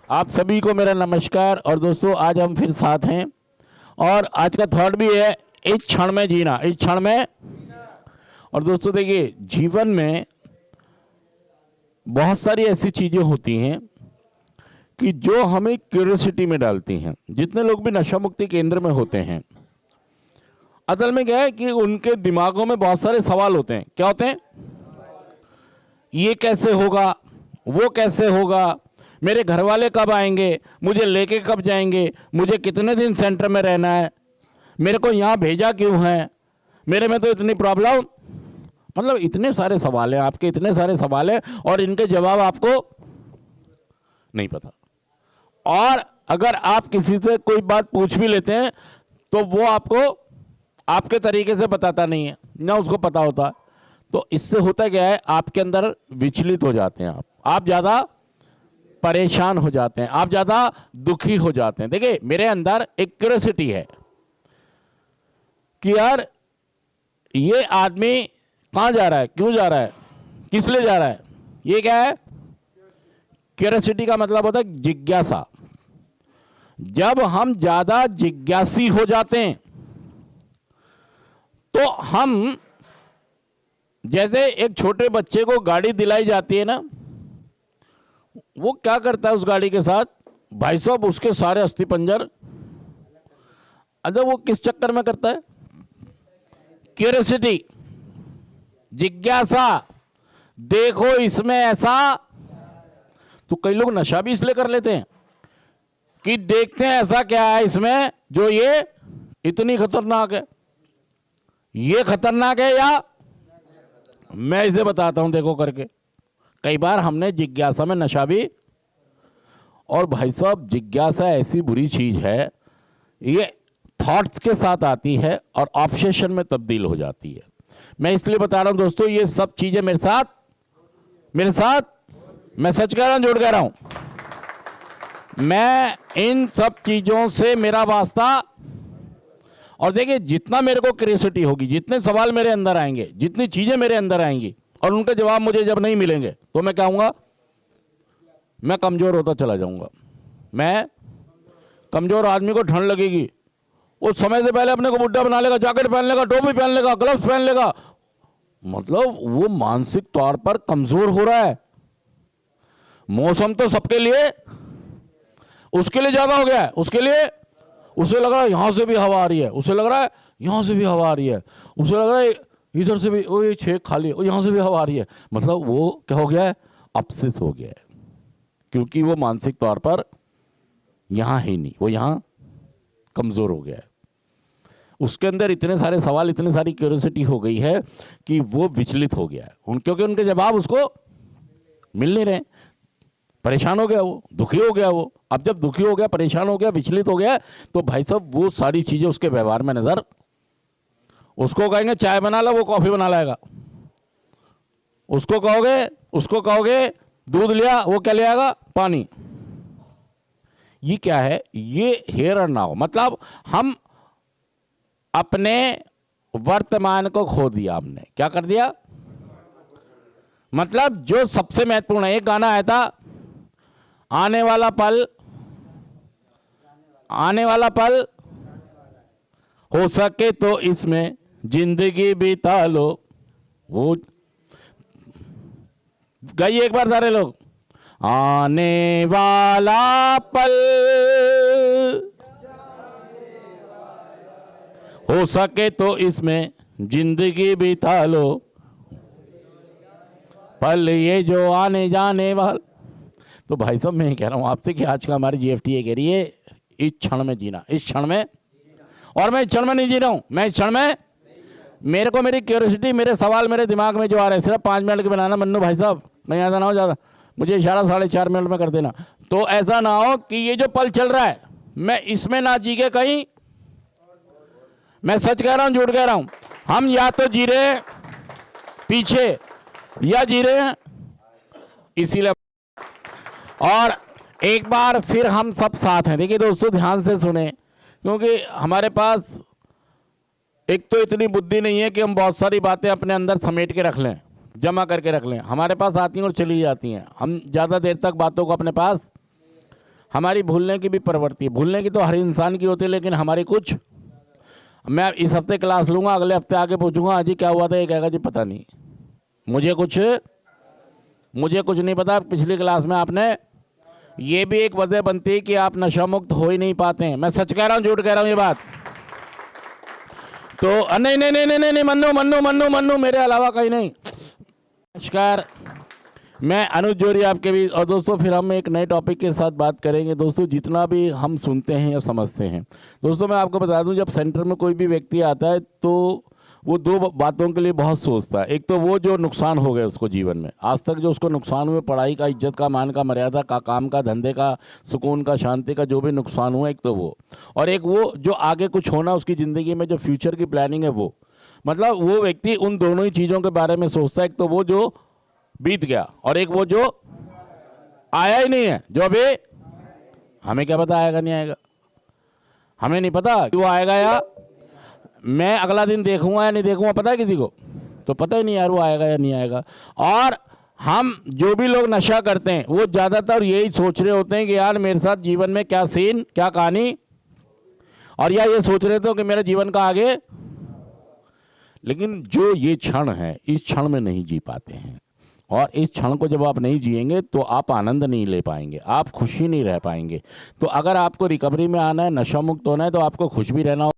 आप सभी को मेरा नमस्कार। और दोस्तों आज हम फिर साथ हैं और आज का थॉट भी है इस क्षण में जीना, इस क्षण में। और दोस्तों देखिए, जीवन में बहुत सारी ऐसी चीज़ें होती हैं कि जो हमें क्यूरियोसिटी में डालती हैं। जितने लोग भी नशा मुक्ति केंद्र में होते हैं, असल में क्या है कि उनके दिमागों में बहुत सारे सवाल होते हैं। क्या होते हैं? ये कैसे होगा, वो कैसे होगा, मेरे घर वाले कब आएंगे, मुझे लेके कब जाएंगे, मुझे कितने दिन सेंटर में रहना है, मेरे को यहाँ भेजा क्यों है, मेरे में तो इतनी प्रॉब्लम। मतलब इतने सारे सवाल हैं आपके, इतने सारे सवाल हैं और इनके जवाब आपको नहीं पता। और अगर आप किसी से कोई बात पूछ भी लेते हैं तो वो आपको आपके तरीके से बताता नहीं है, ना उसको पता होता। तो इससे होता क्या है, आपके अंदर विचलित हो जाते हैं, आप ज़्यादा परेशान हो जाते हैं, आप ज़्यादा दुखी हो जाते हैं। देखिए, मेरे अंदर एक क्यूरियोसिटी है कि यार ये आदमी कहाँ जा रहा है, क्यों जा रहा है, किस लिए जा रहा है। ये क्या है? क्यूरियोसिटी का मतलब होता है जिज्ञासा। जब हम ज़्यादा जिज्ञासी हो जाते हैं तो हम, जैसे एक छोटे बच्चे को गाड़ी दिलाई जाती है ना, वो क्या करता है उस गाड़ी के साथ, भाई साहब उसके सारे अस्थिपंजर, अच्छा वो किस चक्कर में करता है? क्यूरियोसिटी, जिज्ञासा, देखो इसमें ऐसा। तो कई लोग नशा भी इसलिए कर लेते हैं कि देखते हैं ऐसा क्या है इसमें जो ये इतनी खतरनाक है। ये खतरनाक है या मैं इसे बताता हूं, देखो करके। कई बार हमने जिज्ञासा में नशा भी, और भाई साहब जिज्ञासा ऐसी बुरी चीज है, ये थॉट्स के साथ आती है और ऑब्सेशन में तब्दील हो जाती है। मैं इसलिए बता रहा हूं दोस्तों, ये सब चीजें मेरे साथ मैं सच कह रहा हूं, झूठ कह रहा हूं, मैं इन सब चीजों से मेरा वास्ता। और देखिए, जितना मेरे को क्यूरियोसिटी होगी, जितने सवाल मेरे अंदर आएंगे, जितनी चीजें मेरे अंदर आएंगी और उनके जवाब मुझे जब नहीं मिलेंगे तो मैं क्या हूँगा, मैं कमज़ोर होता चला जाऊँगा। मैं कमज़ोर आदमी को ठंड लगेगी, वो समय से पहले अपने को बुड्ढा बना लेगा, जैकेट पहन लेगा, टोपी पहन लेगा, ग्लव्स पहन लेगा। मतलब वो मानसिक तौर पर कमज़ोर हो रहा है। मौसम तो सबके लिए, उसके लिए ज़्यादा हो गया है, उसके लिए उसे लग रहा है यहाँ से भी हवा आ रही है, उसे लग रहा है यहाँ से भी हवा आ रही है, उसे लग रहा है इधर से भी, ओ ये छेक खाली, ओ यहाँ से भी हवा आ रही है। मतलब वो क्या हो गया है, अपसेट हो गया है, क्योंकि वो मानसिक तौर पर यहाँ है नहीं, वो यहाँ कमज़ोर हो गया है। उसके अंदर इतने सारे सवाल, इतनी सारी क्यूरियोसिटी हो गई है कि वो विचलित हो गया है, क्योंकि उनके जवाब उसको मिल नहीं रहे। परेशान हो गया, वो दुखी हो गया। वो अब जब दुखी हो गया, परेशान हो गया, विचलित हो गया, तो भाई साहब वो सारी चीज़ें उसके व्यवहार में नजर, उसको कहेंगे चाय बना ला, वो कॉफ़ी बना लाएगा। उसको कहोगे दूध लिया, वो क्या ले आएगा, पानी। ये क्या है? ये हियर और नाउ, मतलब हम अपने वर्तमान को खो दिया हमने। क्या कर दिया? मतलब जो सबसे महत्वपूर्ण है, एक गाना आया था, आने वाला पल हो सके तो इसमें जिंदगी बिता लो। वो गाइए एक बार सारे लोग, आने वाला पल हो सके तो इसमें जिंदगी बिता लो, पल ये जो आने जाने वाला। तो भाई साहब मैं कह रहा हूँ आपसे कि आज का हमारी GFTA कह रही है इस क्षण में जीना, इस क्षण में। और मैं इस क्षण में नहीं जी रहा हूँ, मैं इस क्षण में, मेरे को मेरी क्यूरियोसिटी, मेरे सवाल मेरे दिमाग में जो आ रहे हैं, सिर्फ 5 मिनट के बनाना। मन्नू भाई साहब कहीं ऐसा ना हो, ज़्यादा मुझे इशारा 4.5 मिनट में कर देना। तो ऐसा ना हो कि ये जो पल चल रहा है मैं इसमें ना जी के कहीं, मैं सच कह रहा हूँ, झूठ कह रहा हूँ, हम या तो जी रहे हैं पीछे या जी रहे हैं इसीलिए। और एक बार फिर हम सब साथ हैं। देखिए दोस्तों, ध्यान से सुने, क्योंकि हमारे पास एक तो इतनी बुद्धि नहीं है कि हम बहुत सारी बातें अपने अंदर समेट के रख लें, जमा करके रख लें। हमारे पास आती हैं और चली जाती हैं, हम ज़्यादा देर तक बातों को अपने पास हमारी भूलने की भी प्रवृत्ति है। भूलने की तो हर इंसान की होती है, लेकिन हमारी कुछ, मैं इस हफ्ते क्लास लूँगा, अगले हफ्ते आके पूछूंगा अजी क्या हुआ था, ये कहेगा जी पता नहीं, मुझे कुछ नहीं पता। पिछली क्लास में आपने, ये भी एक वजह बनती है कि आप नशा मुक्त हो ही नहीं पाते हैं। मैं सच कह रहा हूँ झूठ कह रहा हूँ ये बात? तो नहीं नहीं नहीं नहीं नहीं, मन्नू मेरे अलावा कहीं नहीं। नमस्कार, मैं अनुज जोरी आपके भी। और दोस्तों फिर हम एक नए टॉपिक के साथ बात करेंगे। दोस्तों जितना भी हम सुनते हैं या समझते हैं, दोस्तों मैं आपको बता दूं, जब सेंटर में कोई भी व्यक्ति आता है तो वो दो बातों के लिए बहुत सोचता है। एक तो वो जो नुकसान हो गए उसको जीवन में, आज तक जो उसको नुकसान हुए, पढ़ाई का, इज्जत का, मान का, मर्यादा का, काम का, धंधे का, सुकून का, शांति का, जो भी नुकसान हुआ, एक तो वो। और एक वो जो आगे कुछ होना उसकी ज़िंदगी में, जो फ्यूचर की प्लानिंग है वो। मतलब वो व्यक्ति उन दोनों ही चीज़ों के बारे में सोचता है। एक तो वो जो बीत गया, और एक वो जो आया ही नहीं है, जो अभी हमें क्या पता आएगा नहीं आएगा। हमें नहीं पता कि वो आएगा या मैं अगला दिन देखूंगा या नहीं देखूंगा, पता है किसी को? तो पता ही नहीं यार वो आएगा या नहीं आएगा। और हम जो भी लोग नशा करते हैं वो ज़्यादातर यही सोच रहे होते हैं कि यार मेरे साथ जीवन में क्या सीन, क्या कहानी, और या ये सोच रहे थे कि मेरे जीवन का आगे। लेकिन जो ये क्षण है, इस क्षण में नहीं जी पाते हैं। और इस क्षण को जब आप नहीं जिएंगे तो आप आनंद नहीं ले पाएंगे, आप खुशी नहीं रह पाएंगे। तो अगर आपको रिकवरी में आना है, नशा मुक्त होना है, तो आपको खुश भी रहना